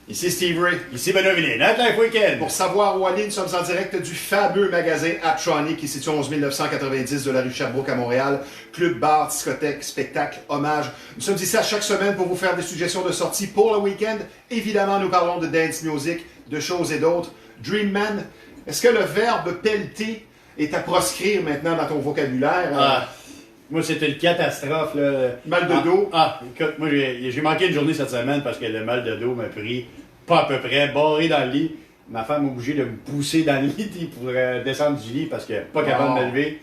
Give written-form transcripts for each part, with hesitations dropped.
Ici Steve Ray. Ici Benoît Villiers, Nightlife Weekend. Pour savoir où aller, nous sommes en direct du fameux magasin Aptronic qui est situé au 11 990 de la rue Sherbrooke à Montréal. Club, bar, discothèque, spectacle, hommage. Nous sommes ici à chaque semaine pour vous faire des suggestions de sorties pour le week-end. Évidemment, nous parlons de dance music, de choses et d'autres. Dream Man, est-ce que le verbe pelleter est à proscrire maintenant dans ton vocabulaire? Moi, c'était une catastrophe. Là. Mal de dos? Écoute, moi, j'ai manqué une journée cette semaine parce que le mal de dos m'a pris pas à peu près, barré dans le lit. Ma femme m'a obligé de me pousser dans le lit pour descendre du lit parce qu'elle n'est pas capable de me lever.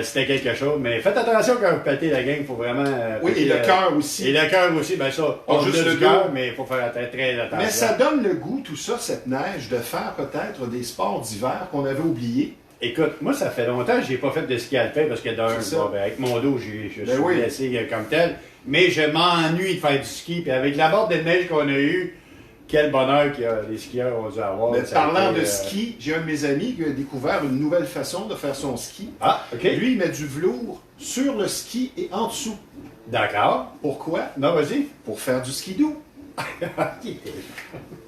C'était quelque chose. Mais faites attention quand vous pétez la gang, il faut vraiment... oui, péter, et le cœur aussi. Et le cœur aussi, bien ça, pas juste le cœur, mais il faut faire très attention. Mais ça donne le goût, tout ça, cette neige, de faire peut-être des sports d'hiver qu'on avait oubliés. Écoute, moi, ça fait longtemps que je n'ai pas fait de ski alpin parce que avec mon dos, je suis blessé comme tel. Mais je m'ennuie de faire du ski. Puis avec la bande de neige qu'on a eue, quel bonheur que les skieurs ont dû avoir. Mais parlant de ski, j'ai un de mes amis qui a découvert une nouvelle façon de faire son ski. OK. Lui, il met du velours sur le ski et en dessous. D'accord. Pourquoi? Non, vas-y. Pour faire du skidoo.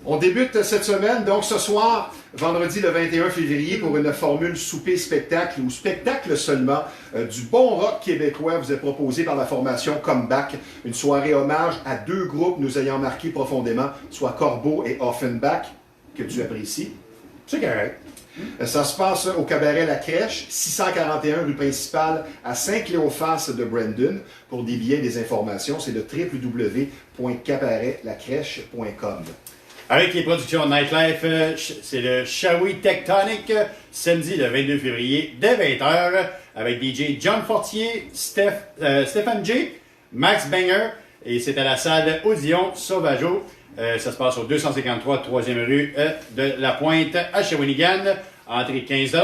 On débute cette semaine, donc ce soir, vendredi le 21 février, pour une formule souper-spectacle ou spectacle seulement. Du bon rock québécois vous est proposé par la formation Comeback. Une soirée hommage à deux groupes nous ayant marqué profondément, soit Corbeau et Offenbach, que tu apprécies. C'est correct. Ça se passe au cabaret La Crèche, 641 rue principale à Saint-Cléophas de Brandon. Pour des billets et des informations, c'est le www.cabaretlacrèche.com. Avec les productions Nightlife, c'est le Shawi Tectonic, samedi le 22 février, dès 20h, avec DJ John Fortier, Stéphane J, Max Banger, et c'est à la salle Odeon Sauvageau. Ça se passe au 253 3e rue de la Pointe à Shawinigan. Entrée 15 $.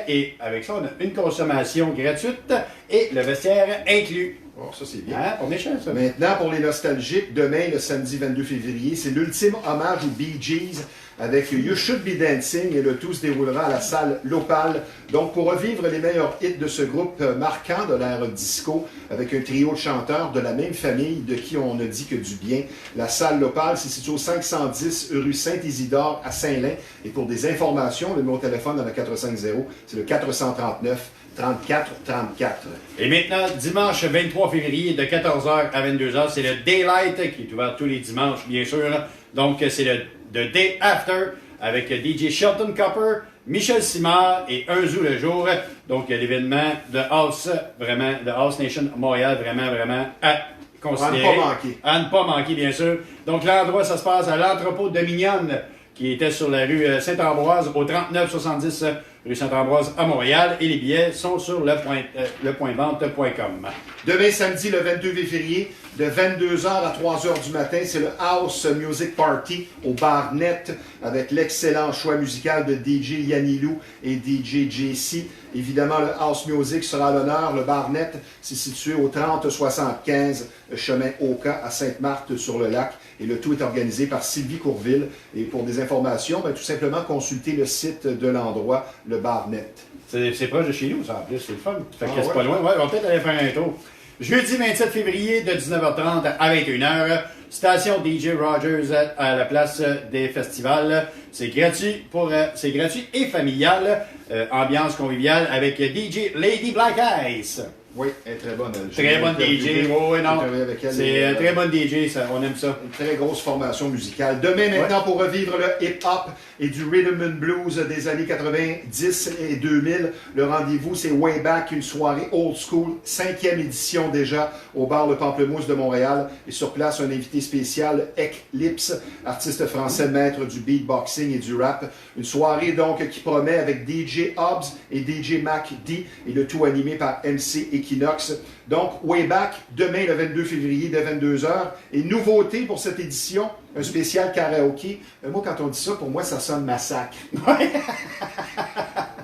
Et avec ça, on a une consommation gratuite et le vestiaire inclus. Oh, ça c'est bien. On est cher, ça. Maintenant, pour les nostalgiques, demain, le samedi 22 février, c'est l'ultime hommage aux Bee Gees avec You Should Be Dancing et le tout se déroulera à la salle L'Opale. Donc, pour revivre les meilleurs hits de ce groupe marquant de l'ère disco avec un trio de chanteurs de la même famille de qui on ne dit que du bien. La salle L'Opale, c'est situé au 510 rue Saint-Isidore à Saint-Lin. Et pour des informations, le numéro de téléphone dans le 450, c'est le 439 34 34. Et maintenant, dimanche 23 février, de 14h à 22h, c'est le Daylight qui est ouvert tous les dimanches, bien sûr. Donc, c'est le Day After avec DJ Shelton Copper, Michel Simard et Un Zoo le jour. Donc, l'événement de House, vraiment, de House Nation Montréal, vraiment à considérer. À ne pas manquer. À ne pas manquer, bien sûr. Donc, l'endroit, ça se passe à l'entrepôt de Mignonne, qui était sur la rue Saint-Ambroise, au 3970 rue Saint-Ambroise à Montréal. Et les billets sont sur lepointvente.com. Demain, samedi, le 22 février, de 22h à 3h du matin, c'est le House Music Party au Bar Net avec l'excellent choix musical de DJ Yanilou et DJ JC. Évidemment, le House Music sera à l'honneur. Le Bar Net, c'est situé au 3075 chemin Oka à Sainte-Marthe-sur-le-Lac. Et le tout est organisé par Sylvie Courville. Et pour des informations, tout simplement consultez le site de l'endroit, le Bar Net. C'est proche de chez nous, ça, en plus. C'est le fun. Fait que c'est pas loin. Ouais, on va peut-être aller faire un tour. Jeudi 27 février de 19h30 à 21h, station DJ Rogers à la place des festivals. C'est gratuit et familial. Ambiance conviviale avec DJ Lady Black Eyes. Oui, elle est très bonne. Très bonne DJ. Oui, non. C'est très bonne DJ, ça, on aime ça. Une très grosse formation musicale. Demain, maintenant, pour revivre le hip-hop et du rhythm and blues des années 90 et 2000, le rendez-vous, c'est Way Back, une soirée old school, 5e édition déjà, au bar Le Pamplemousse de Montréal. Et sur place, un invité spécial, Eclipse, artiste français, maître du beatboxing et du rap. Une soirée, donc, qui promet avec DJ Hobbs et DJ Mac D, et le tout animé par MC Equinox. Donc, Way Back, demain le 22 février dès 22h. Et nouveauté pour cette édition, un spécial karaoké. Moi, quand on dit ça, pour moi, ça sonne massacre.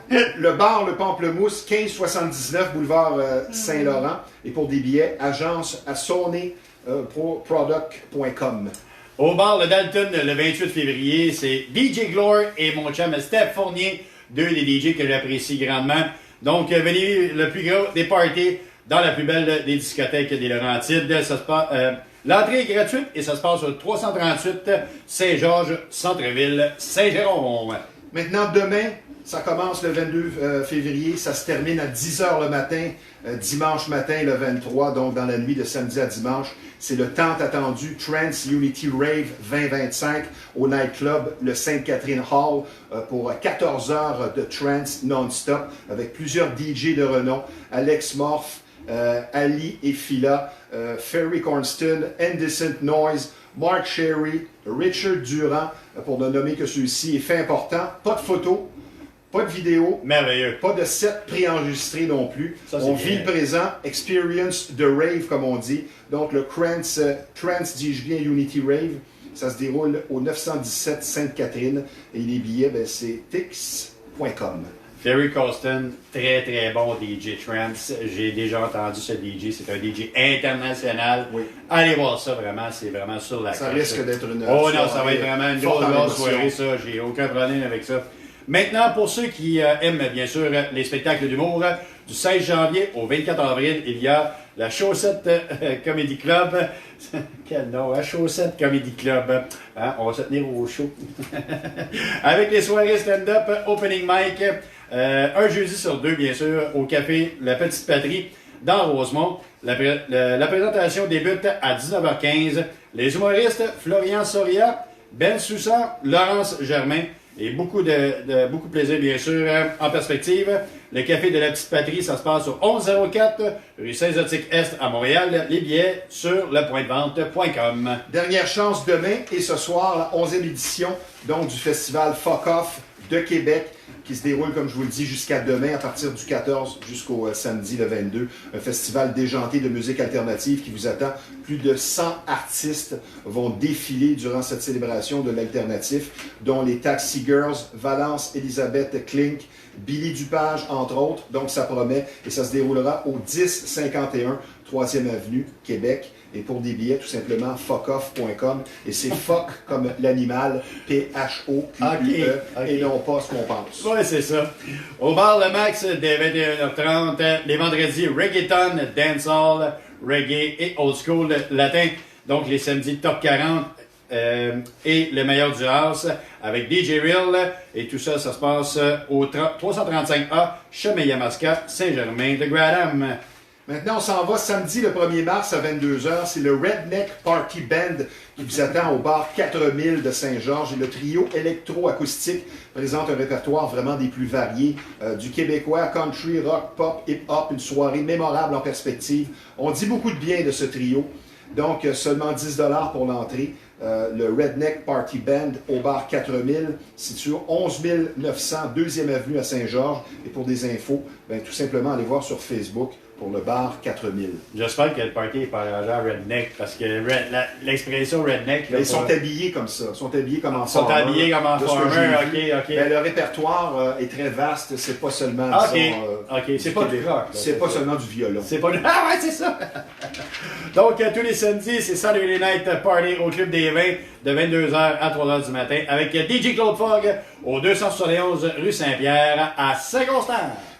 Le bar Le Pamplemousse, 1579 boulevard Saint-Laurent. Et pour des billets, agence à sonneproduct.com. Au bar Le Dalton, le 28 février, c'est DJ Glore et mon chum Steph Fournier, deux des DJ que j'apprécie grandement. Donc, venez le plus gros des parties dans la plus belle des discothèques des Laurentides. Ça se passe L'entrée est gratuite et ça se passe au 338 Saint-Georges, Centre-Ville, Saint-Jérôme. Maintenant, demain, ça commence le 22 février, ça se termine à 10h le matin, dimanche matin le 23, donc dans la nuit de samedi à dimanche. C'est le tant attendu Trance Unity Rave 2025 au nightclub le Sainte-Catherine Hall pour 14 heures de trance non-stop avec plusieurs DJ de renom, Alex Morph, Ali et Fila, Ferry Cornston, Indecent Noise, Mark Sherry, Richard Durand, pour ne nommer que ceux-ci. Et fait important, pas de photos, pas de vidéo, merveilleux, pas de set préenregistré non plus. Ça, on bien. vit le présent, experience de rave comme on dit. Donc le Trance, dis-je bien, Unity Rave, ça se déroule au 917 Sainte-Catherine et les billets, ben, c'est tix.com. Ferry Cornston, très très bon DJ Trance. J'ai déjà entendu ce DJ, c'est un DJ international. Oui. Allez voir ça vraiment, c'est vraiment sur la Ça coche. risque d'être une Oh non, ça va être vraiment une forte en grosse émotion. soirée, ça. J'ai aucun problème avec ça. Maintenant, pour ceux qui aiment bien sûr les spectacles d'humour, du 16 janvier au 24 avril, il y a la Chaussette Comedy Club. Quel nom, la Chaussette Comedy Club. Hein, on va se tenir au show. Avec les soirées stand-up, opening mic, un jeudi sur deux, bien sûr, au café La Petite Patrie dans Rosemont. La présentation débute à 19h15. Les humoristes Florian Soria, Ben Sousa, Laurence Germain et beaucoup de plaisir, bien sûr, en perspective. Le café de la Petite Patrie, ça se passe au 1104 rue Saint-Zotique-Est à Montréal. Les billets sur lepointdevente.com. Dernière chance demain et ce soir, la 11e édition donc, du festival Fuck Off de Québec qui se déroule, comme je vous le dis, jusqu'à demain, à partir du 14 jusqu'au samedi le 22. Un festival déjanté de musique alternative qui vous attend. Plus de 100 artistes vont défiler durant cette célébration de l'alternatif, dont les Taxi Girls, Valence, Elisabeth Klink, Billy Dupage, entre autres. Donc, ça promet. Et ça se déroulera au 1051 3e Avenue, Québec. Et pour des billets, tout simplement, fuckoff.com. Et c'est fuck comme l'animal, P-H-O-Q-U-E, et non pas ce qu'on pense. Oui, c'est ça. Au bar Le Max, dès 21h30, les vendredis, reggaeton, dancehall, reggae et old school latin. Donc, les samedis, top 40 et le meilleur du house avec DJ Real. Et tout ça, ça se passe au 335A, chemin Yamaska, Saint-Germain-de-Gradam. Maintenant, on s'en va samedi le 1er mars à 22h. C'est le Redneck Party Band qui vous attend au bar 4000 de Saint-Georges. Et le trio électro-acoustique présente un répertoire vraiment des plus variés. Du québécois, country, rock, pop, hip-hop. Une soirée mémorable en perspective. On dit beaucoup de bien de ce trio. Donc, seulement 10$ pour l'entrée. Le Redneck Party Band au bar 4000, situé au 11 900 2e Avenue à Saint-Georges. Et pour des infos, ben, tout simplement, allez voir sur Facebook pour le bar 4000. J'espère que le party n'est pas arrangé à redneck, parce que l'expression redneck... Là, ils sont habillés comme ça. Ils sont habillés comme en farmer. Ils sont habillés comme en farmer, ok. Ben, le répertoire est très vaste. C'est pas seulement, c'est pas du rock. C'est pas seulement du violon. C'est pas... Ah ouais, c'est ça! Donc, tous les samedis, c'est Saturday Night Party au Club des Vins de 22h à 3h du matin avec DJ Claude Fogg au 271 rue Saint-Pierre à Saint-Constant.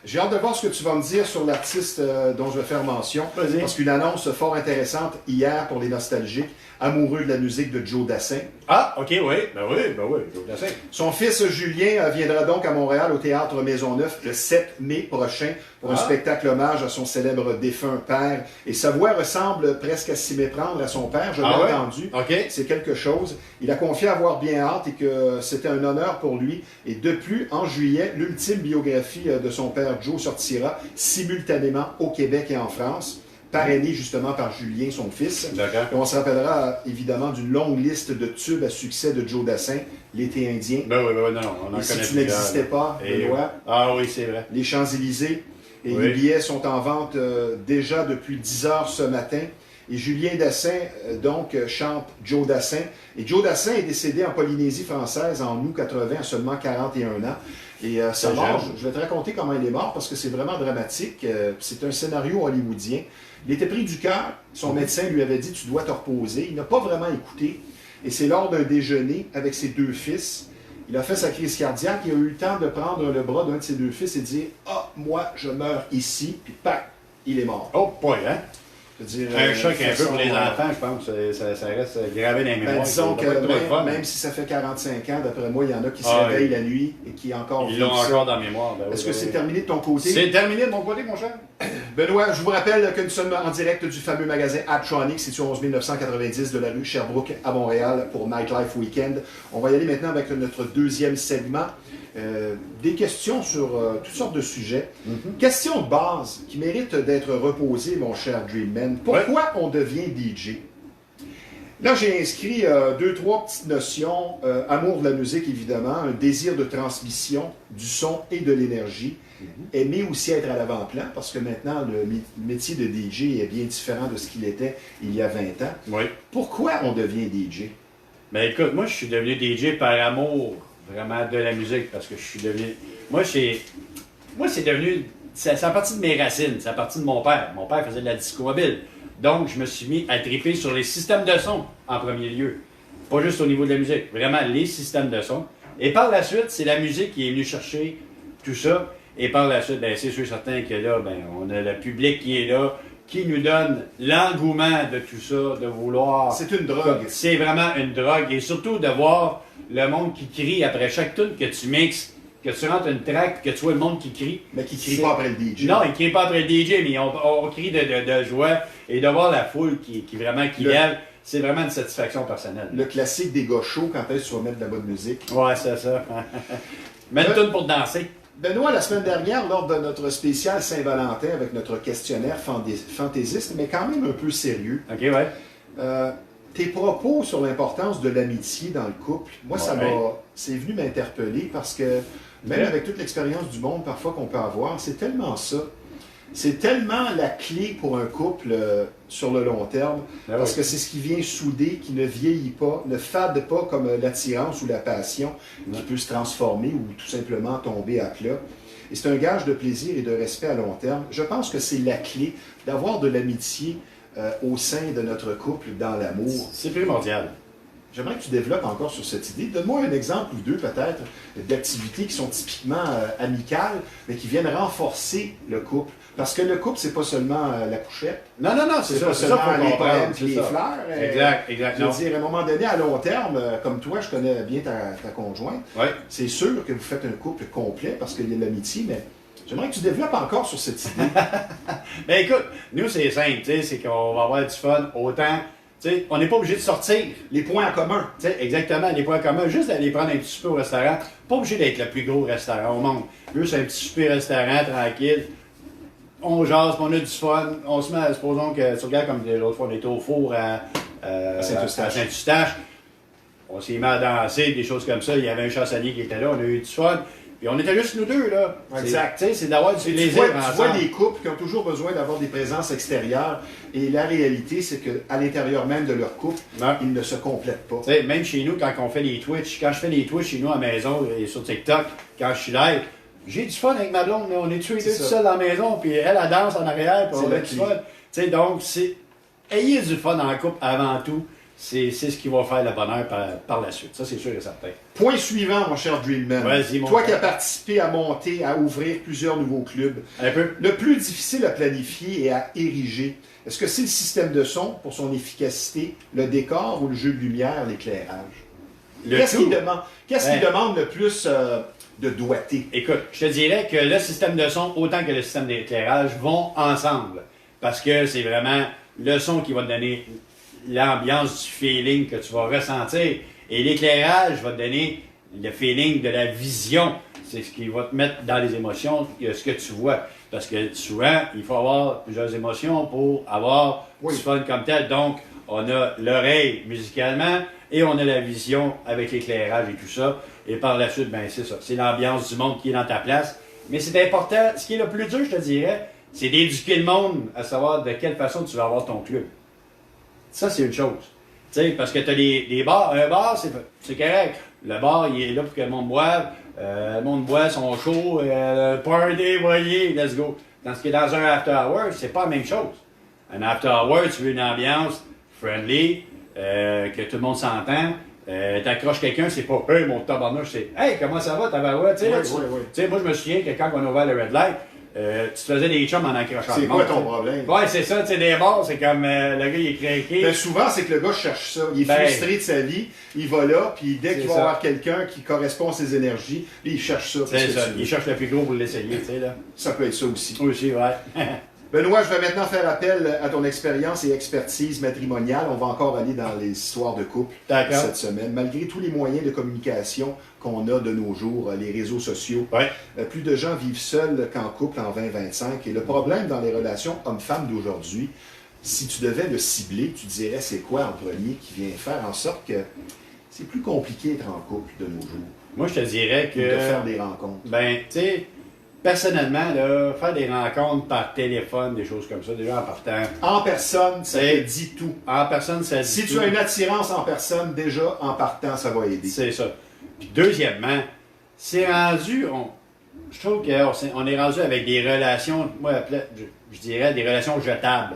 J'ai hâte de voir ce que tu vas me dire sur l'artiste dont je vais faire mention. Vas-y. Parce qu'une annonce fort intéressante hier pour les nostalgiques, amoureux de la musique de Joe Dassin. Ah, ok, oui. Ben oui, Joe Dassin. Son fils Julien viendra donc à Montréal au Théâtre Maisonneuve le 7 mai prochain pour un spectacle hommage à son célèbre défunt père. Et sa voix ressemble presque à s'y méprendre à son père, je l'ai entendu. Okay. C'est quelque chose. Il a confié avoir bien hâte et que c'était un honneur pour lui. Et de plus, en juillet, l'ultime biographie de son père Joe sortira simultanément au Québec et en France, parrainé justement par Julien, son fils. Et on se rappellera évidemment d'une longue liste de tubes à succès de Joe Dassin, L'été indien. Ben oui, non, on en Et si tu n'existais pas, Benoît, ah oui, c'est vrai. Les Champs-Élysées. Et les billets sont en vente déjà depuis 10h ce matin. Et Julien Dassin, donc, chante Joe Dassin. Et Joe Dassin est décédé en Polynésie française en août 80, à seulement 41 ans. Et sa mort, je vais te raconter comment il est mort, parce que c'est vraiment dramatique. C'est un scénario hollywoodien. Il était pris du cœur. Son médecin lui avait dit « Tu dois te reposer ». Il n'a pas vraiment écouté. Et c'est lors d'un déjeuner avec ses deux fils. Il a fait sa crise cardiaque. Il a eu le temps de prendre le bras d'un de ses deux fils et de dire « Ah, moi, je meurs ici ». Puis, pac, il est mort. Oh, point, hein? Je veux dire, Un choc un peu façon, pour les enfants, je pense. Ça reste gravé dans les mémoires. disons que Ça doit pas être trop le fun. même si ça fait 45 ans, d'après moi, il y en a qui se Ah, réveillent oui. la nuit et qui encore Ils vivent l'ont ça. encore dans la mémoire. Ben oui, Est-ce ben que c'est oui. terminé de ton côté? C'est terminé de mon côté, mon cher. Benoît, je vous rappelle que nous sommes en direct du fameux magasin Apptronic, situé au 11 990 de la rue Sherbrooke à Montréal pour Nightlife Weekend. On va y aller maintenant avec notre deuxième segment. Des questions sur toutes sortes de sujets. Question de base qui mérite d'être reposée, mon cher Dreamman. Pourquoi on devient DJ? Là, j'ai inscrit deux, trois petites notions. Amour de la musique, évidemment. Un désir de transmission du son et de l'énergie. Aimer aussi être à l'avant-plan, parce que maintenant, le métier de DJ est bien différent de ce qu'il était il y a 20 ans. Oui. Pourquoi on devient DJ? Ben écoute, moi je suis devenu DJ par amour vraiment de la musique, parce que je suis devenu. Moi c'est devenu. C'est à partir de mes racines, c'est à partir de mon père. Mon père faisait de la disco mobile. Donc je me suis mis à triper sur les systèmes de son en premier lieu. Pas juste au niveau de la musique, vraiment les systèmes de son. Et par la suite, c'est la musique qui est venue chercher tout ça. Et par la suite, ben, c'est sûr certain que là, ben, on a le public qui est là, qui nous donne l'engouement de tout ça, de vouloir. C'est une drogue. C'est vraiment une drogue. Et surtout de voir le monde qui crie après chaque tune que tu mixes, que tu rentres une track, que tu vois le monde qui crie. Mais qui ne crie pas après le DJ. Non, ils ne crient pas après le DJ, mais on crie de joie. Et de voir la foule qui lève, c'est vraiment une satisfaction personnelle. Le classique des gars chauds quand est-ce que tu vas mettre de la bonne musique. Ouais, c'est ça. Mets une tune pour danser. Benoît, la semaine dernière, lors de notre spécial Saint-Valentin avec notre questionnaire fantaisiste, mais quand même un peu sérieux, OK, ouais. tes propos sur l'importance de l'amitié dans le couple, moi, c'est venu m'interpeller parce que même avec toute l'expérience du monde parfois qu'on peut avoir, c'est tellement ça. C'est tellement la clé pour un couple sur le long terme, parce que c'est ce qui vient souder, qui ne vieillit pas, ne fade pas comme l'attirance ou la passion, qui peut se transformer ou tout simplement tomber à plat. Et c'est un gage de plaisir et de respect à long terme. Je pense que c'est la clé d'avoir de l'amitié au sein de notre couple dans l'amour. C'est primordial. J'aimerais que tu développes encore sur cette idée. Donne-moi un exemple ou deux, peut-être, d'activités qui sont typiquement amicales, mais qui viennent renforcer le couple. Parce que le couple, c'est pas seulement la couchette. Non, c'est ça. Pas C'est seulement ça les qu'on poèmes parle. et les fleurs. Exact. Je veux dire, à un moment donné, à long terme, comme toi, je connais bien ta conjointe. Ouais. C'est sûr que vous faites un couple complet parce qu'il y a de l'amitié, mais j'aimerais que tu développes encore sur cette idée. Ben écoute, nous, c'est simple, tu sais, c'est qu'on va avoir du fun autant. Tu sais, on n'est pas obligé de sortir. Les points en commun. Tu sais, exactement, les points communs. Juste d'aller prendre un petit souper au restaurant. Pas obligé d'être le plus gros restaurant au monde. Juste un petit souper restaurant, tranquille. On jase, on a du fun. On se met, supposons que tu regardes comme l'autre fois, on était au four à Saint-Eustache. On s'est mis à danser, des choses comme ça. Il y avait un chansonnier qui était là, on a eu du fun. Puis on était juste nous deux, là. Exact. Tu sais, c'est d'avoir du Tu plaisir vois des couples qui ont toujours besoin d'avoir des présences extérieures. Et la réalité, c'est qu'à l'intérieur même de leur couple, ils ne se complètent pas. Tu sais, même chez nous, quand on fait les Twitch, quand je fais les Twitch chez nous à la maison et sur TikTok, quand je suis live, j'ai du fun avec ma blonde. Là. On est tous les deux tout seuls dans la maison, puis elle danse en arrière, puis on a du fun. Tu sais, donc, ayez du fun en couple avant tout. C'est ce qui va faire le bonheur par la suite. Ça, c'est sûr et certain. Point suivant, mon cher Dreamman. Vas-y, mon Toi frère. qui as participé à monter, à ouvrir plusieurs nouveaux clubs, Un peu. le plus difficile à planifier et à ériger, est-ce que c'est le système de son pour son efficacité, le décor ou le jeu de lumière, l'éclairage? Qu'est-ce qui demande le plus de doigté? Écoute, je te dirais que le système de son, autant que le système d'éclairage, vont ensemble. Parce que c'est vraiment le son qui va te donner l'ambiance du feeling que tu vas ressentir. Et l'éclairage va te donner le feeling de la vision. C'est ce qui va te mettre dans les émotions, ce que tu vois. Parce que souvent, il faut avoir plusieurs émotions pour avoir du fun comme tel. Donc, on a l'oreille musicalement et on a la vision avec l'éclairage et tout ça. Et par la suite, ben c'est ça. C'est l'ambiance du monde qui est dans ta place. Mais c'est important. Ce qui est le plus dur, je te dirais, c'est d'éduquer le monde à savoir de quelle façon tu vas avoir ton club. Ça, c'est une chose. Tu sais, parce que tu as des bars. Un bar, c'est correct. Le bar, il est là pour que le monde boive. Le monde boit son show. Party, voyez, let's go. Dans ce qui est dans un after hour, c'est pas la même chose. Un after hour, tu veux une ambiance friendly, que tout le monde s'entend. T'accroches quelqu'un, c'est pas « Hey, mon tabarnouche », c'est « Hey, comment ça va, tabarouette? » Tu sais, moi, je me souviens que quand on a ouvert le Red Light, tu te faisais des chums en accrochant. C'est quoi ton problème? Ouais, c'est ça, tu sais, des bars, c'est comme le gars, il est craqué. Ben, souvent, c'est que le gars cherche ça. Il est Ben, frustré de sa vie, il va là, puis dès qu'il va ça. avoir quelqu'un qui correspond à ses énergies, lui, il cherche ça. C'est ça, il cherche le plus gros pour l'essayer, tu sais, là. Ça peut être ça aussi. Aussi, ouais. Benoît, je vais maintenant faire appel à ton expérience et expertise matrimoniale. On va encore aller dans les histoires de couple cette semaine. Malgré tous les moyens de communication qu'on a de nos jours, les réseaux sociaux, Ouais. plus de gens vivent seuls qu'en couple en 2025. Et le problème dans les relations hommes-femmes d'aujourd'hui, si tu devais le cibler, tu dirais c'est quoi en premier qui vient faire en sorte que c'est plus compliqué d'être en couple de nos jours? Moi, je te dirais que... Ou de faire des rencontres. Ben, tu sais, personnellement, là, faire des rencontres par téléphone, des choses comme ça, déjà en partant. En personne, ça te dit tout. En personne, ça dit Si tout. tu as une attirance en personne, déjà, en partant, ça va aider. C'est ça. Puis deuxièmement, c'est rendu... je trouve qu'on est rendu avec des relations, moi, je dirais des relations jetables.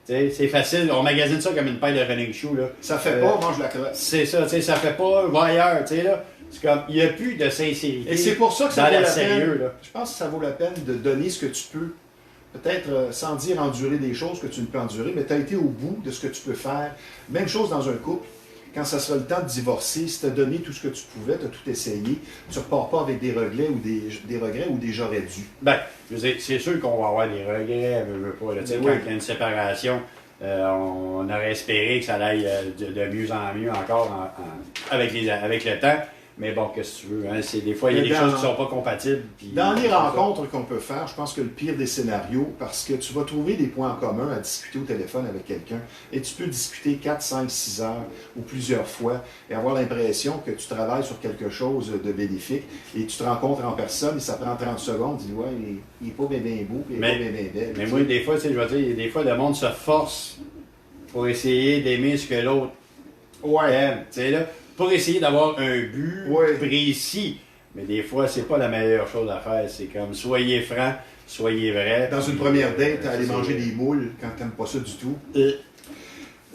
Tu sais, c'est facile, on magasine ça comme une paire de running shoes, là. Ça fait pas, mange la crotte. C'est ça, tu sais, ça fait pas, va ailleurs, tu sais, là. C'est comme, il n'y a plus de sincérité. Et c'est pour ça que ça dans vaut la la sérieux, peine. là. Je pense que ça vaut la peine de donner ce que tu peux. Peut-être sans dire endurer des choses que tu ne peux endurer, mais tu as été au bout de ce que tu peux faire. Même chose dans un couple. Quand ça sera le temps de divorcer, si tu as donné tout ce que tu pouvais, tu as tout essayé, tu ne repars pas avec des regrets ou des regrets ou des j'aurais dû. Ben, je veux dire, c'est sûr qu'on va avoir des regrets, veux pas, là. Tu sais, Oui. quand il y a une séparation, on aurait espéré que ça aille de mieux en mieux encore avec le temps. Mais bon, qu'est-ce que tu veux, hein? Des fois, il y a Mais des choses qui ne sont pas compatibles. Puis, Dans les rencontres qu'on peut faire, je pense que le pire des scénarios, parce que tu vas trouver des points en commun à discuter au téléphone avec quelqu'un, et tu peux discuter 4, 5, 6 heures ou plusieurs fois, et avoir l'impression que tu travailles sur quelque chose de bénéfique, et tu te rencontres en personne, et ça prend 30 secondes, tu dis, ouais, il n'est pas bien beau, il n'est pas bien belle. Mais moi, des fois, tu sais, je veux dire, des fois, le monde se force pour essayer d'aimer ce que l'autre aime, tu sais, là. Pour essayer d'avoir un but précis. Mais des fois, c'est pas la meilleure chose à faire. C'est comme, soyez franc, soyez vrai. Dans une première date, aller manger des moules quand tu n'aimes pas ça du tout.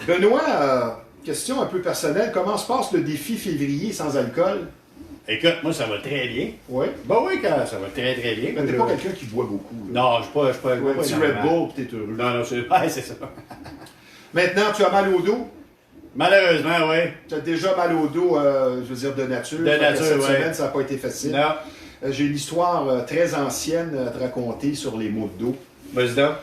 Benoît, question un peu personnelle. Comment se passe le défi février sans alcool? Écoute, moi, ça va très bien. Oui. Ben oui, ça va très, très bien. Mais t'es pas quelqu'un qui boit beaucoup. Là. Non, je ne suis pas... Ouais, un petit Red Bull, puis t'es heureux. Non, c'est ça. Maintenant, tu as mal au dos? Malheureusement, oui. Tu as déjà mal au dos, je veux dire, de nature. De nature, cette oui. semaine, ça n'a pas été facile. Non. J'ai une histoire très ancienne à te raconter sur les maux de dos. Vas-y donc.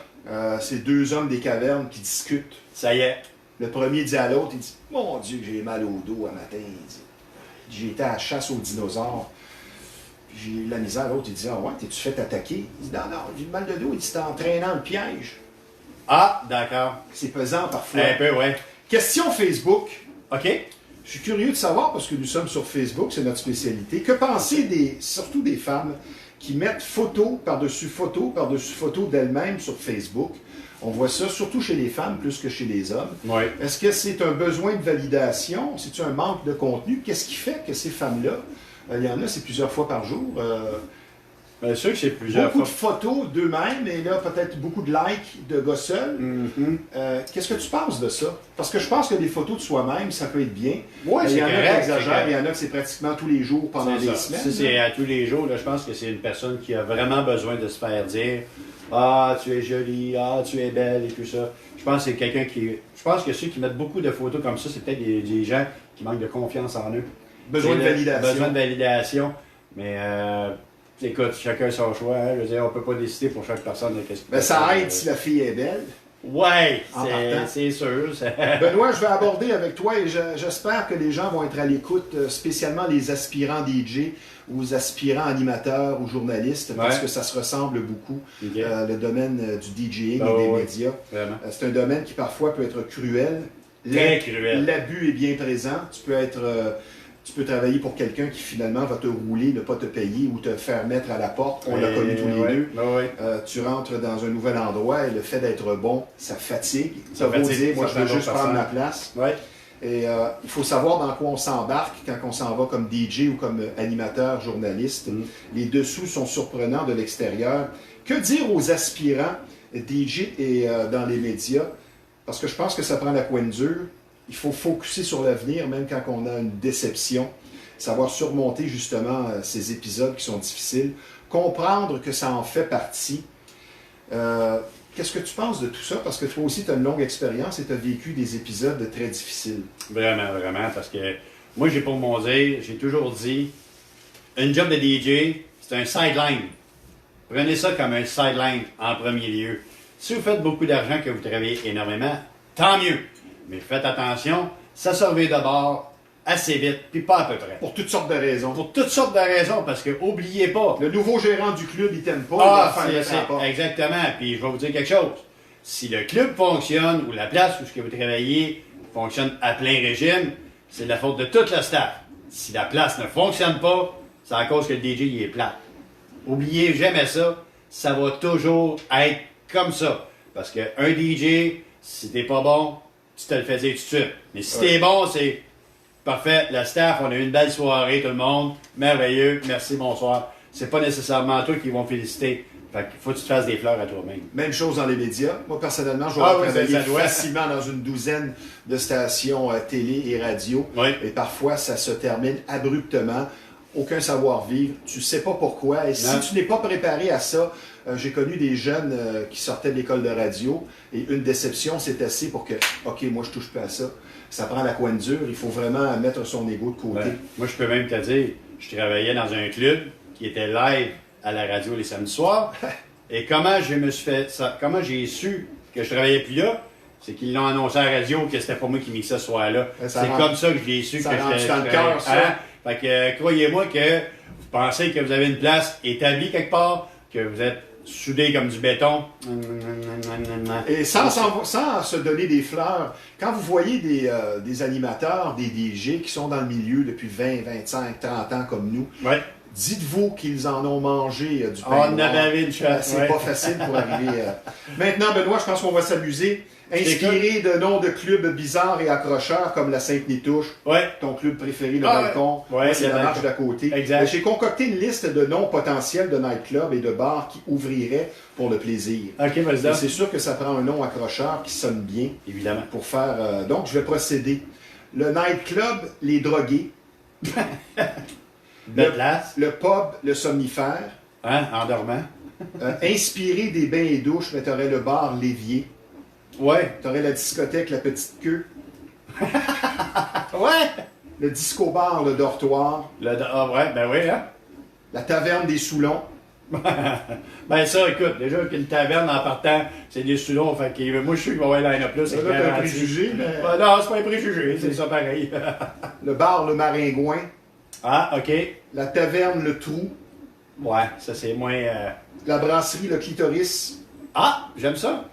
C'est deux hommes des cavernes qui discutent. Ça y est. Le premier dit à l'autre, il dit « Mon Dieu, j'ai mal au dos à matin. » J'ai été à la chasse aux dinosaures. Puis j'ai eu de la misère. L'autre, il dit « Ah ouais, t'es-tu fait attaquer? » Il dit « Non, non, j'ai mal de dos. » Il dit « C'est en traînant le piège. » Ah, d'accord. C'est pesant parfois. Un peu, ouais. Question Facebook. OK. Je suis curieux de savoir, parce que nous sommes sur Facebook, c'est notre spécialité. Que penser surtout des femmes qui mettent photo par-dessus photo d'elles-mêmes sur Facebook? On voit ça surtout chez les femmes plus que chez les hommes. Oui. Est-ce que c'est un besoin de validation? C'est-tu un manque de contenu? Qu'est-ce qui fait que ces femmes-là, il y en a, c'est plusieurs fois par jour, Bien sûr que c'est plusieurs beaucoup fois. de photos d'eux-mêmes et là, peut-être beaucoup de likes de gars seuls. Qu'est-ce que tu penses de ça? Parce que je pense que des photos de soi-même, ça peut être bien. Oui, Il c'est y en a qui correct. exagèrent, il y en a que c'est pratiquement tous les jours pendant des semaines. Si c'est à tous les jours, là, je pense que c'est une personne qui a vraiment besoin de se faire dire « Ah, tu es jolie, ah, tu es belle » et tout ça. Je pense que c'est quelqu'un qui... Je pense que ceux qui mettent beaucoup de photos comme ça, c'est peut-être des gens qui manquent de confiance en eux. Besoin de validation. Besoin de validation. Mais écoute, chacun son choix. Hein. Je veux dire, on peut pas décider pour chaque personne de qu'est-ce Ben, ça aide si la fille est belle. Ouais, En partant. c'est sûr. Benoît, je vais aborder avec toi et j'espère que les gens vont être à l'écoute, spécialement les aspirants DJ ou les aspirants animateurs ou journalistes, parce que ça se ressemble beaucoup, le domaine du DJing et des médias. C'est un domaine qui parfois peut être cruel. Très cruel. L'abus est bien présent. Tu peux travailler pour quelqu'un qui finalement va te rouler, ne pas te payer ou te faire mettre à la porte. On l'a connu tous les deux. Tu rentres dans un nouvel endroit et le fait d'être bon, ça fatigue. Ça vaut dire, moi je veux juste prendre ma place. Et il faut savoir dans quoi on s'embarque quand on s'en va comme DJ ou comme animateur, journaliste. Les dessous sont surprenants de l'extérieur. Que dire aux aspirants DJ et dans les médias? Parce que je pense que ça prend la coin dure. Il faut focusser sur l'avenir, même quand on a une déception. Savoir surmonter justement ces épisodes qui sont difficiles. Comprendre que ça en fait partie. Qu'est-ce que tu penses de tout ça? Parce que toi aussi, tu as une longue expérience et tu as vécu des épisodes très difficiles. Vraiment, vraiment, parce que moi, j'ai pour mon dire, j'ai toujours dit, une job de DJ, c'est un sideline. Prenez ça comme un sideline en premier lieu. Si vous faites beaucoup d'argent, que vous travaillez énormément, tant mieux. Mais faites attention, ça se revient d'abord assez vite, puis pas à peu près. Pour toutes sortes de raisons. Pour toutes sortes de raisons, parce que oubliez pas. Le nouveau gérant du club, il t'aime pas, il Ah, va faire le rapport. exactement. Puis je vais vous dire quelque chose. Si le club fonctionne, ou la place où ce que vous travaillez fonctionne à plein régime, c'est de la faute de tout le staff. Si la place ne fonctionne pas, c'est à cause que le DJ il est plat. Oubliez jamais ça. Ça va toujours être comme ça. Parce qu'un DJ, si t'es pas bon, tu te le fais dire tout de suite. Mais si t'es bon, c'est parfait. Le staff, on a eu une belle soirée, tout le monde. Merveilleux. Merci, bonsoir. C'est pas nécessairement toi qui vont féliciter. Fait qu'il faut que tu te fasses des fleurs à toi-même. Même chose dans les médias. Moi, personnellement, je vais travailler facilement dans une douzaine de stations télé et radio. Oui. Et parfois, ça se termine abruptement. Aucun savoir-vivre. Tu ne sais pas pourquoi. Et si tu n'es pas préparé à ça, j'ai connu des jeunes qui sortaient de l'école de radio et une déception, c'est assez pour que, OK, moi, je touche pas à ça. Ça prend la coin dure. Il faut vraiment mettre son ego de côté. Moi, je peux même te dire, je travaillais dans un club qui était live à la radio les samedis soirs. Et comment je me suis fait ça, comment j'ai su que je travaillais plus là, c'est qu'ils l'ont annoncé à la radio que c'était pas moi qui mixais ce soir-là. C'est comme ça que j'ai su que j'étais dans le cœur, ça. Fait que croyez-moi que vous pensez que vous avez une place établie quelque part, que vous êtes soudés comme du béton. Et sans se donner des fleurs, quand vous voyez des animateurs, des DJ qui sont dans le milieu depuis 20, 25, 30 ans comme nous, dites-vous qu'ils en ont mangé du pain noir. C'est pas facile pour arriver. Maintenant, Benoît, je pense qu'on va s'amuser. Inspiré de noms de clubs bizarres et accrocheurs comme la Sainte-Nitouche, ton club préféré, le Balcon, c'est la marche d'à côté. J'ai concocté une liste de noms potentiels de nightclubs et de bars qui ouvriraient pour le plaisir. OK, vas-y. C'est sûr que ça prend un nom accrocheur qui sonne bien. Évidemment. Pour faire. Donc, je vais procéder. Le nightclub, les drogués. Le pub, le somnifère. Hein, en dormant. Inspiré des bains et douches, mais t'aurais le bar l'évier. Ouais. T'aurais la discothèque, la petite queue. Ouais. Le disco-bar, le dortoir. Ben oui, hein. La taverne des Soulons. Ben ça, écoute, déjà qu'une taverne en partant, c'est des Soulons, fait que moi je suis qu'il va y avoir line-up là, c'est clair. C'est un préjugé, mais... non, c'est pas un préjugé, c'est ça pareil. Le bar, le Maringouin. Ah, OK. La taverne, le Trou. Ouais, ça c'est moins... La brasserie, le Clitoris. Ah, j'aime ça.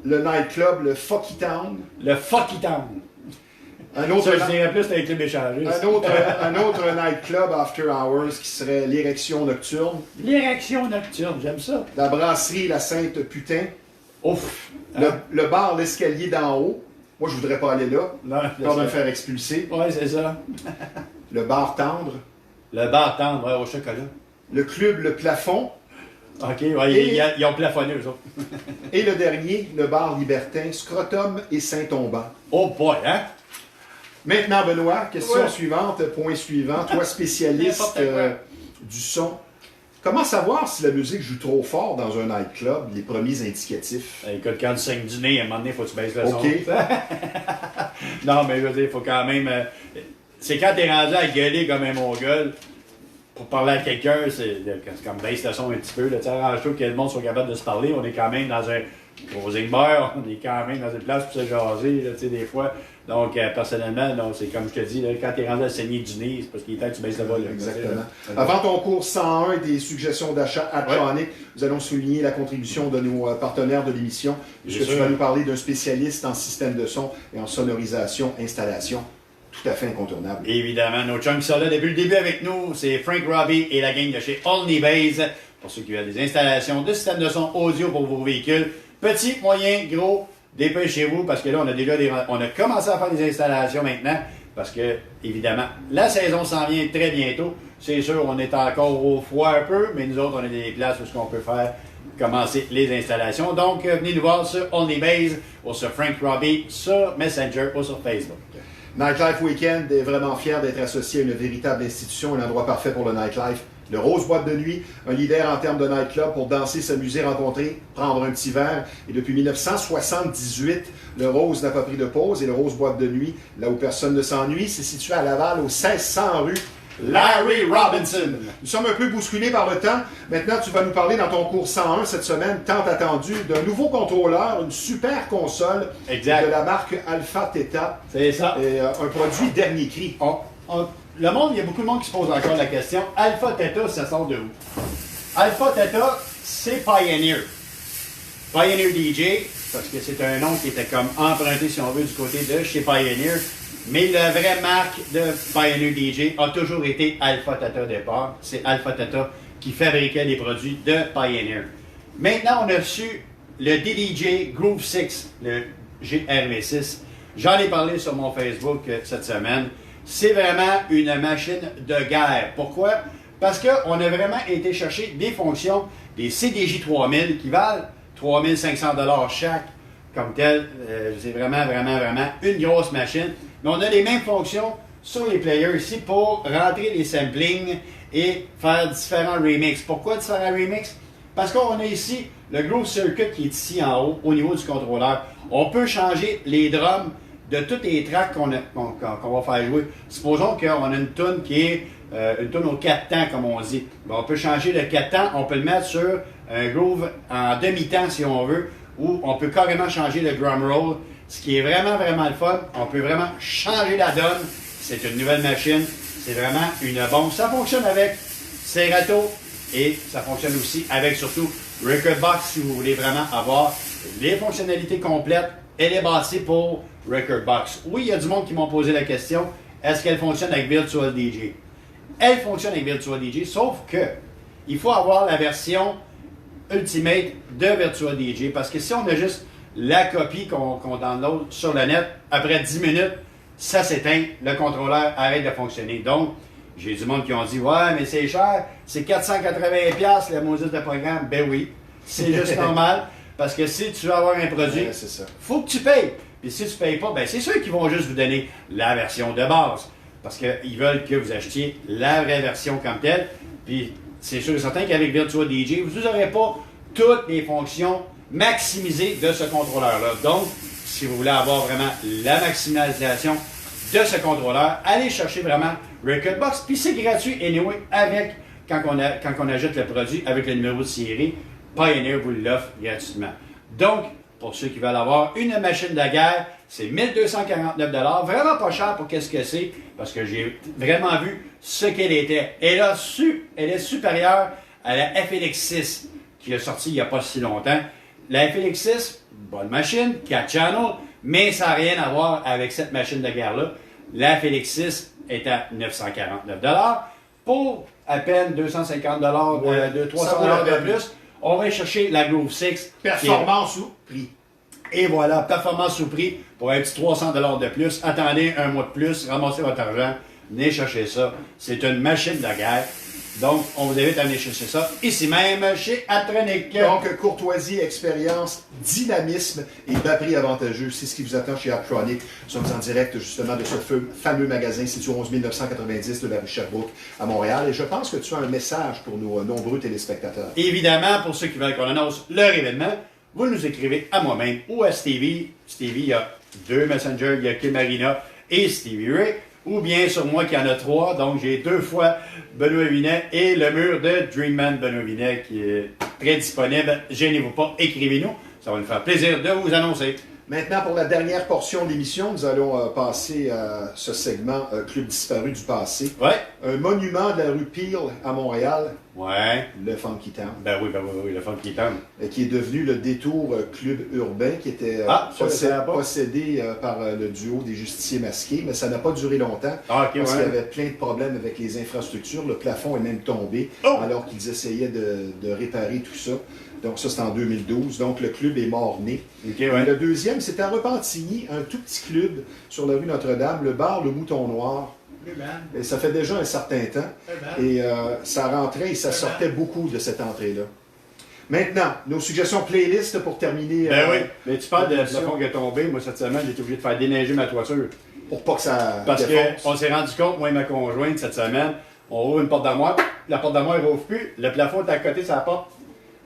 Le nightclub, le Fucky Town. Le Fucky Town. Un autre, ça, je dirais plus avec les échangés. Un autre nightclub after hours qui serait l'érection nocturne. L'érection nocturne, j'aime ça. La brasserie, la Sainte Putain. Ouf. Le bar, l'escalier d'en haut. Moi, je voudrais pas aller là. Non, peur de me faire expulser. Ouais, c'est ça. Le bar tendre. Le bar tendre, ouais, au chocolat. Le club, le plafond. OK, ouais, ils ont plafonné, eux autres. Et le dernier, le bar libertin, Scrotum et Saint-Tombant. Oh boy, hein? Maintenant, Benoît, question suivante, point suivant. Toi, spécialiste du son. Comment savoir si la musique joue trop fort dans un nightclub, les premiers indicatifs? Écoute, quand tu saignes du nez, à un moment donné, il faut que tu baisses le son. OK. Non, mais je veux dire, il faut quand même... c'est quand t'es rendu à gueuler comme un mongol pour parler à quelqu'un, c'est comme baisse le son un petit peu. Tu arrange-toi que le monde soit capable de se parler. On est quand même dans un closing bar, on est quand même dans une place pour se jaser, tu sais, des fois. Donc, personnellement, non, c'est comme je te dis, là, quand tu es rendu à saigner du nez, c'est parce qu'il est temps que tu baisses le volume. Exactement. Avant ton cours 101 des suggestions d'achat Adtronic, nous allons souligner la contribution de nos partenaires de l'émission, puisque tu vas nous parler d'un spécialiste en système de son et en sonorisation, installation. Tout à fait incontournable. Évidemment, nos chums qui sont là depuis le début avec nous, c'est Frank Robbie et la gang de chez Only Base, pour ceux qui veulent des installations de système de son audio pour vos véhicules. Petit, moyen, gros, dépêchez-vous, parce que là, on a commencé à faire des installations maintenant, parce que, évidemment, la saison s'en vient très bientôt. C'est sûr, on est encore au froid un peu, mais nous autres, on a des places où on peut faire commencer les installations. Donc, venez nous voir sur Only Base ou sur Frank Robbie, sur Messenger ou sur Facebook. Nightlife Weekend est vraiment fier d'être associé à une véritable institution, un endroit parfait pour le nightlife, Le Rose Boîte de Nuit, un leader en termes de nightclub pour danser, s'amuser, rencontrer, prendre un petit verre. Et depuis 1978, le Rose n'a pas pris de pause. Et le Rose Boîte de Nuit, là où personne ne s'ennuie, c'est situé à Laval, au 1600 rue Larry Robinson. Nous sommes un peu bousculés par le temps. Maintenant, tu vas nous parler dans ton cours 101 cette semaine, tant attendu, d'un nouveau contrôleur, une super console de la marque Alpha Theta. C'est ça. Et, un produit dernier cri. Le monde, il y a beaucoup de monde qui se pose encore la question, Alpha Theta, ça sort de où? Alpha Theta, c'est Pioneer. Pioneer DJ, parce que c'est un nom qui était comme emprunté, si on veut, du côté de chez Pioneer. Mais la vraie marque de Pioneer DJ a toujours été Alpha Theta au départ. C'est Alpha Theta qui fabriquait les produits de Pioneer. Maintenant, on a reçu le DDJ Groove 6, le GRV6. J'en ai parlé sur mon Facebook cette semaine. C'est vraiment une machine de guerre. Pourquoi? Parce qu'on a vraiment été chercher des fonctions, des CDJ 3000 qui valent 3500 $ chaque. Comme tel, c'est vraiment une grosse machine. Mais on a les mêmes fonctions sur les players ici pour rentrer les samplings et faire différents remixes. Pourquoi différents remixes? Parce qu'on a ici le Groove Circuit qui est ici en haut, au niveau du contrôleur. On peut changer les drums de toutes les tracks qu'on va faire jouer. Supposons qu'on a une tune qui est une tune aux 4 temps, comme on dit. Ben, on peut changer le 4 temps, on peut le mettre sur un groove en demi-temps si on veut, ou on peut carrément changer le drum roll, ce qui est vraiment le fun. On peut vraiment changer la donne. C'est une nouvelle machine. C'est vraiment une bombe. Ça fonctionne avec Serato et ça fonctionne aussi avec surtout Rekordbox si vous voulez vraiment avoir les fonctionnalités complètes. Elle est bâtie pour Rekordbox. Oui, il y a du monde qui m'ont posé la question, est-ce qu'elle fonctionne avec Virtual DJ? Elle fonctionne avec Virtual DJ, sauf que il faut avoir la version Ultimate de Virtual DJ, parce que si on a juste la copie qu'on download sur le net, après 10 minutes, ça s'éteint, le contrôleur arrête de fonctionner. Donc, j'ai du monde qui ont dit « Ouais, mais c'est cher, c'est 480$ la maudite de programme. » Ben oui, c'est juste normal, parce que si tu veux avoir un produit, faut que tu payes. Puis si tu ne payes pas, ben c'est sûr qu'ils vont juste vous donner la version de base, parce qu'ils veulent que vous achetiez la vraie version comme telle. Puis c'est sûr et certain qu'avec Virtual DJ, vous n'aurez pas toutes les fonctions maximisées de ce contrôleur-là. Donc, si vous voulez avoir vraiment la maximisation de ce contrôleur, allez chercher vraiment Rekordbox. Puis c'est gratuit anyway, avec quand on ajoute le produit avec le numéro de série, Pioneer vous l'offre gratuitement. Donc, pour ceux qui veulent avoir une machine de guerre, c'est 1249 $. Vraiment pas cher pour qu'est-ce que c'est, parce que j'ai vraiment vu ce qu'elle était. Elle est supérieure à la FLX6, qui est sortie il n'y a pas si longtemps. La FLX6, bonne machine, 4 channels, mais ça n'a rien à voir avec cette machine de guerre-là. La FLX6 est à 949 $. Pour à peine 250 $, de 300 $ de plus, on va chercher la Groove 6. Performance ou prix. Et voilà, performance sous prix pour un petit 300 $ de plus. Attendez un mois de plus, ramassez votre argent, venez chercher ça. C'est une machine de guerre. Donc, on vous invite à venir chercher ça ici même chez Atronic. Donc, courtoisie, expérience, dynamisme et bas prix avantageux. C'est ce qui vous attend chez Atronic. Nous sommes en direct justement de ce fameux magasin situé au 11 990 de la rue Sherbrooke à Montréal. Et je pense que tu as un message pour nos nombreux téléspectateurs. Évidemment, pour ceux qui veulent qu'on annonce leur événement, vous nous écrivez à moi-même ou à Stevie. Stevie, il y a 2 messengers, il y a Kim Marina et Stevie Ray. Ou bien sur moi qui en a 3, donc j'ai 2 fois Benoît Vinet et le mur de Dreamman Benoît Vinet qui est très disponible. Gênez-vous pas, écrivez-nous, ça va nous faire plaisir de vous annoncer. Maintenant, pour la dernière portion de l'émission, nous allons passer à ce segment Club disparu du passé. Ouais. Un monument de la rue Peel à Montréal. Ouais. Le Funky Town. Ben oui, le Funky Town. Qui est devenu le Détour Club Urbain, qui était possédé par le duo des Justiciers Masqués, mais ça n'a pas duré longtemps, parce qu'il y avait plein de problèmes avec les infrastructures. Le plafond est même tombé, alors qu'ils essayaient de réparer tout ça. Donc ça, c'est en 2012. Donc le club est mort-né. Le deuxième, c'était à Repentigny, un tout petit club sur la rue Notre-Dame, le bar Le Mouton Noir. Et ça fait déjà un certain temps. Et ça rentrait et ça sortait beaucoup de cette entrée-là. Maintenant, nos suggestions playlist pour terminer. Ben oui, mais tu parles de plafond qui est tombé. Moi, cette semaine, j'ai été obligé de faire déneiger ma toiture. Pour pas que ça Parce qu'on s'est rendu compte, moi et ma conjointe, cette semaine, On ouvre une porte d'armoire, la porte d'armoire ne rouvre plus, le plafond est à côté, ça porte.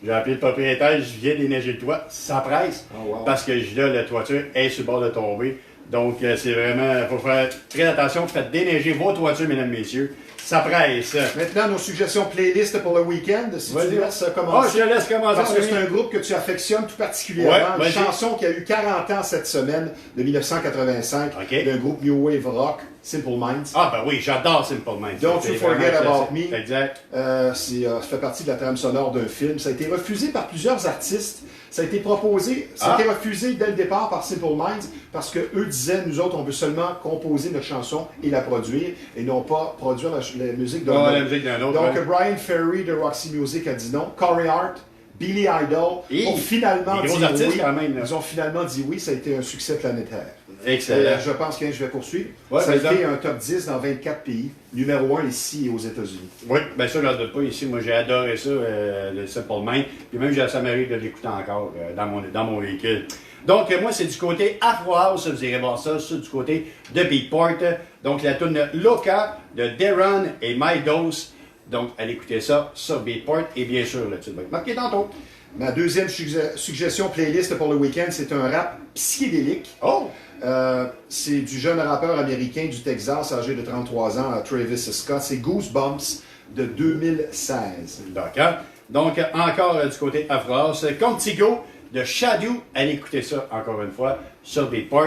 J'ai appelé le propriétaire, je viens déneiger le toit, ça presse, parce que là, la toiture est sur le bord de tomber. Donc, c'est vraiment, il faut faire très attention, faites déneiger vos toitures, mesdames, messieurs. Ça presse. Maintenant, nos suggestions playlist pour le week-end, si tu me laisses commencer. Je laisse commencer. Parce que c'est un groupe que tu affectionnes tout particulièrement. Une chanson qui a eu 40 ans cette semaine, de 1985, d'un groupe New Wave Rock, Simple Minds. Ah ben oui, j'adore Simple Minds. Don't You Forget About Me. Exact. Ça fait partie de la trame sonore d'un film. Ça a été refusé par plusieurs artistes. Ça a été proposé, ça a été refusé dès le départ par Simple Minds parce qu'eux disaient, nous autres, on veut seulement composer notre chanson et la produire et non pas produire la musique d'un autre. Donc, Brian Ferry de Roxy Music a dit non. Corey Hart, Billy Idol ont finalement dit oui. Quand même, ils ont finalement dit oui, ça a été un succès planétaire. Excellent. Je pense que je vais poursuivre. Ça a été un top 10 dans 24 pays. Numéro 1 ici et aux États-Unis. Oui, bien ça, je ne doute pas ici. Moi, j'ai adoré ça, le Simple Minds. Puis même, ça m'arrive de l'écouter encore dans mon véhicule. Donc, moi, c'est du côté Afro House. Vous irez voir ça, du côté de Beatport. Donc, la tune Loca de Deron et My Dose. Donc, allez écouter ça sur Beatport. Et bien sûr, le titre va être marqué tantôt. Ma deuxième suggestion playlist pour le week-end, c'est un rap psychédélique. Oh! C'est du jeune rappeur américain du Texas, âgé de 33 ans, Travis Scott. C'est Goosebumps de 2016. D'accord. Donc, encore du côté Afro House, Contigo de Shadow. Allez écouter ça encore une fois sur Beatport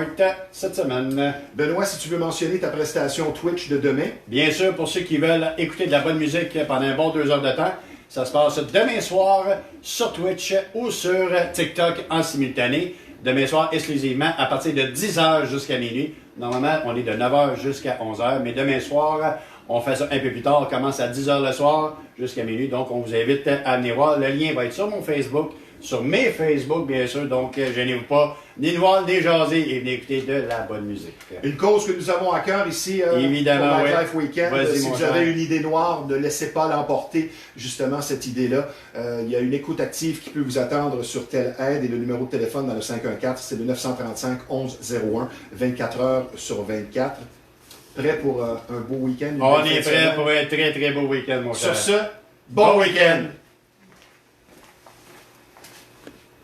cette semaine. Benoît, si tu veux mentionner ta prestation Twitch de demain. Bien sûr, pour ceux qui veulent écouter de la bonne musique pendant un bon 2 heures de temps, ça se passe demain soir sur Twitch ou sur TikTok en simultané. Demain soir, exclusivement, à partir de 10h jusqu'à minuit. Normalement, on est de 9h jusqu'à 11h, mais demain soir, on fait ça un peu plus tard. On commence à 10h le soir jusqu'à minuit. Donc, on vous invite à venir voir. Le lien va être sur mon Facebook, sur mes Facebook, bien sûr. Donc, gênez-vous pas. Venez nous voir, venez jaser et venez écouter de la bonne musique. Une cause que nous avons à cœur ici évidemment, pour Nightlife Weekend. Si vous avez cher. une idée noire, ne laissez pas l'emporter, justement, cette idée-là. Il y a une écoute active qui peut vous attendre sur telle aide et le numéro de téléphone dans le 514, c'est le 935-1101, 24 heures sur 24. Prêt pour un beau week-end? On est prêt pour un très, très beau week-end, mon cher. Sur ce, bon week-end!